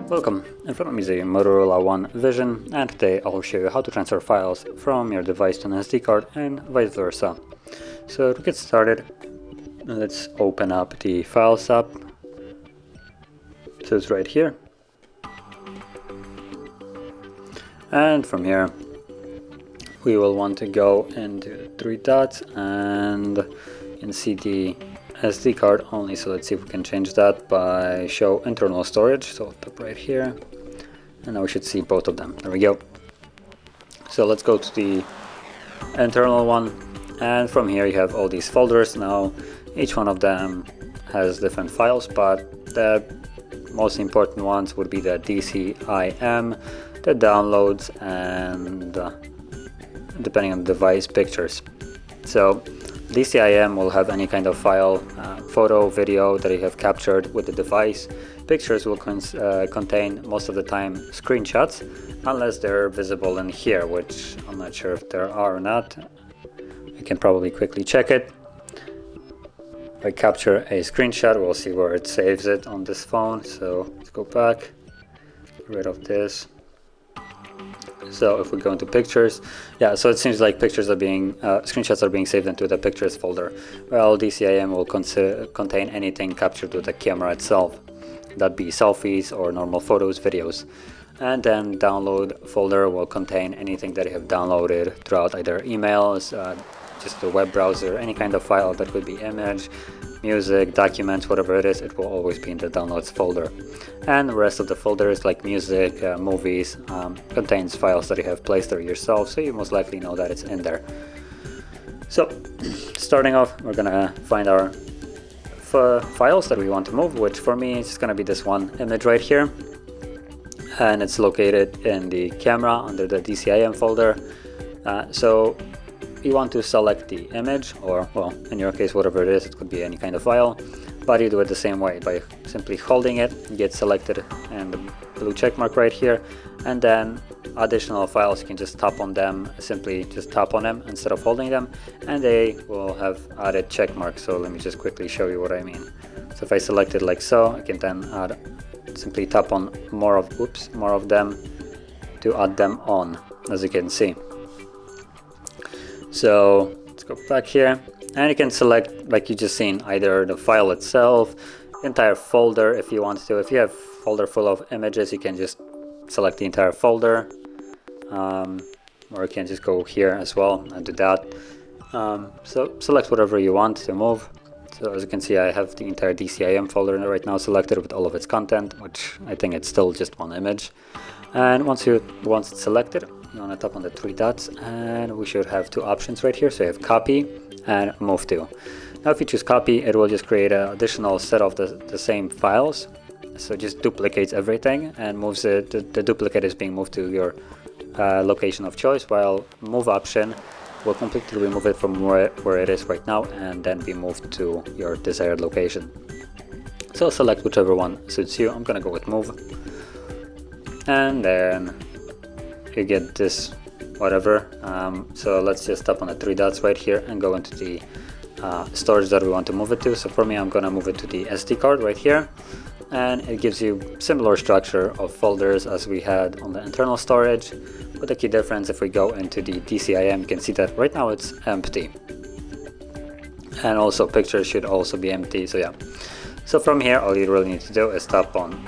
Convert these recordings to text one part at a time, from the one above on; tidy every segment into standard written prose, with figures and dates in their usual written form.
Welcome, in front of me is a Motorola One Vision, and today I'll show you how to transfer files from your device to an SD card and vice versa. So to get started, let's open up the Files app. So it's right here. And from here we will want to go into three dots, and you can see the SD card only. So let's see if we can change that by show internal storage. So I'll tap right here, and now we should see both of them. There we go. So let's go to the internal one, and from here you have all these folders. Now each one of them has different files, but the most important ones would be the DCIM, the downloads, and depending on the device, pictures. So DCIM will have any kind of file, photo, video that you have captured with the device. Pictures will contain most of the time screenshots, unless they're visible in here, which I'm not sure if there are or not. You can probably quickly check it. If I capture a screenshot, we'll see where it saves it on this phone. So let's go back, get rid of this. So if we go into pictures, yeah, so it seems like pictures are being, screenshots are being saved into the pictures folder. Well, DCIM will contain anything captured with the camera itself. That'd be selfies or normal photos, videos. And then download folder will contain anything that you have downloaded throughout either emails, just the web browser, any kind of file that could be image, music, documents, whatever it is, it will always be in the downloads folder. And the rest of the folders like music, movies, contains files that you have placed there yourself, so you most likely know that it's in there. So starting off, we're gonna find our files that we want to move, which for me is gonna be this one image right here, and it's located in the camera under the DCIM folder. So you want to select the image, or well, in your case, whatever it is, it could be any kind of file, but you do it the same way by simply holding it, get selected, and the blue check mark right here, and then additional files, you can just tap on them, simply just tap on them instead of holding them, and they will have added check marks. So let me just quickly show you what I mean. So if I select it like so, I can then add, simply tap on more of them to add them on, as you can see. So let's go back here, and you can select, like you just seen, either the file itself, entire folder if you want to. If you have a folder full of images, you can just select the entire folder, or you can just go here as well and do that. So select whatever you want to move. So as you can see, I have the entire DCIM folder right now selected with all of its content, which I think it's still just one image. And once it's selected, you want to tap on the three dots, and we should have two options right here. So you have copy and move to. Now if you choose copy, it will just create an additional set of the same files. So it just duplicates everything and moves it. The duplicate is being moved to your location of choice, while move option will completely remove it from where it is right now and then be moved to your desired location. So select whichever one suits you. I'm gonna go with move, and then you get this whatever. So let's just tap on the three dots right here and go into the storage that we want to move it to. So for me, I'm gonna move it to the SD card right here, and it gives you similar structure of folders as we had on the internal storage, but the key difference, if we go into the DCIM, you can see that right now it's empty, and also pictures should also be empty. So yeah, so from here all you really need to do is tap on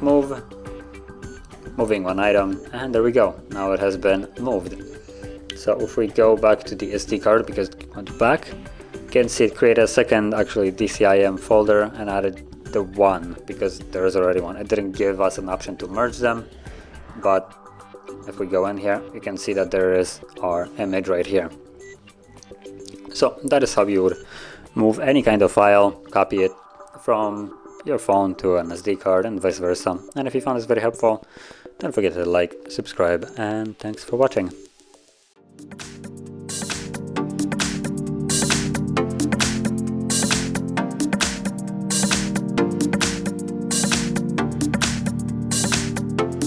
move, moving one item, and there we go, now it has been moved. So if we go back to the SD card, because it went back, you can see it created a second actually DCIM folder and added the one, because there is already one. It didn't give us an option to merge them, but if we go in here, you can see that there is our image right here. So that is how you would move any kind of file, copy it from your phone to an SD card and vice versa. And if you found this very helpful, don't forget to like, subscribe, and thanks for watching.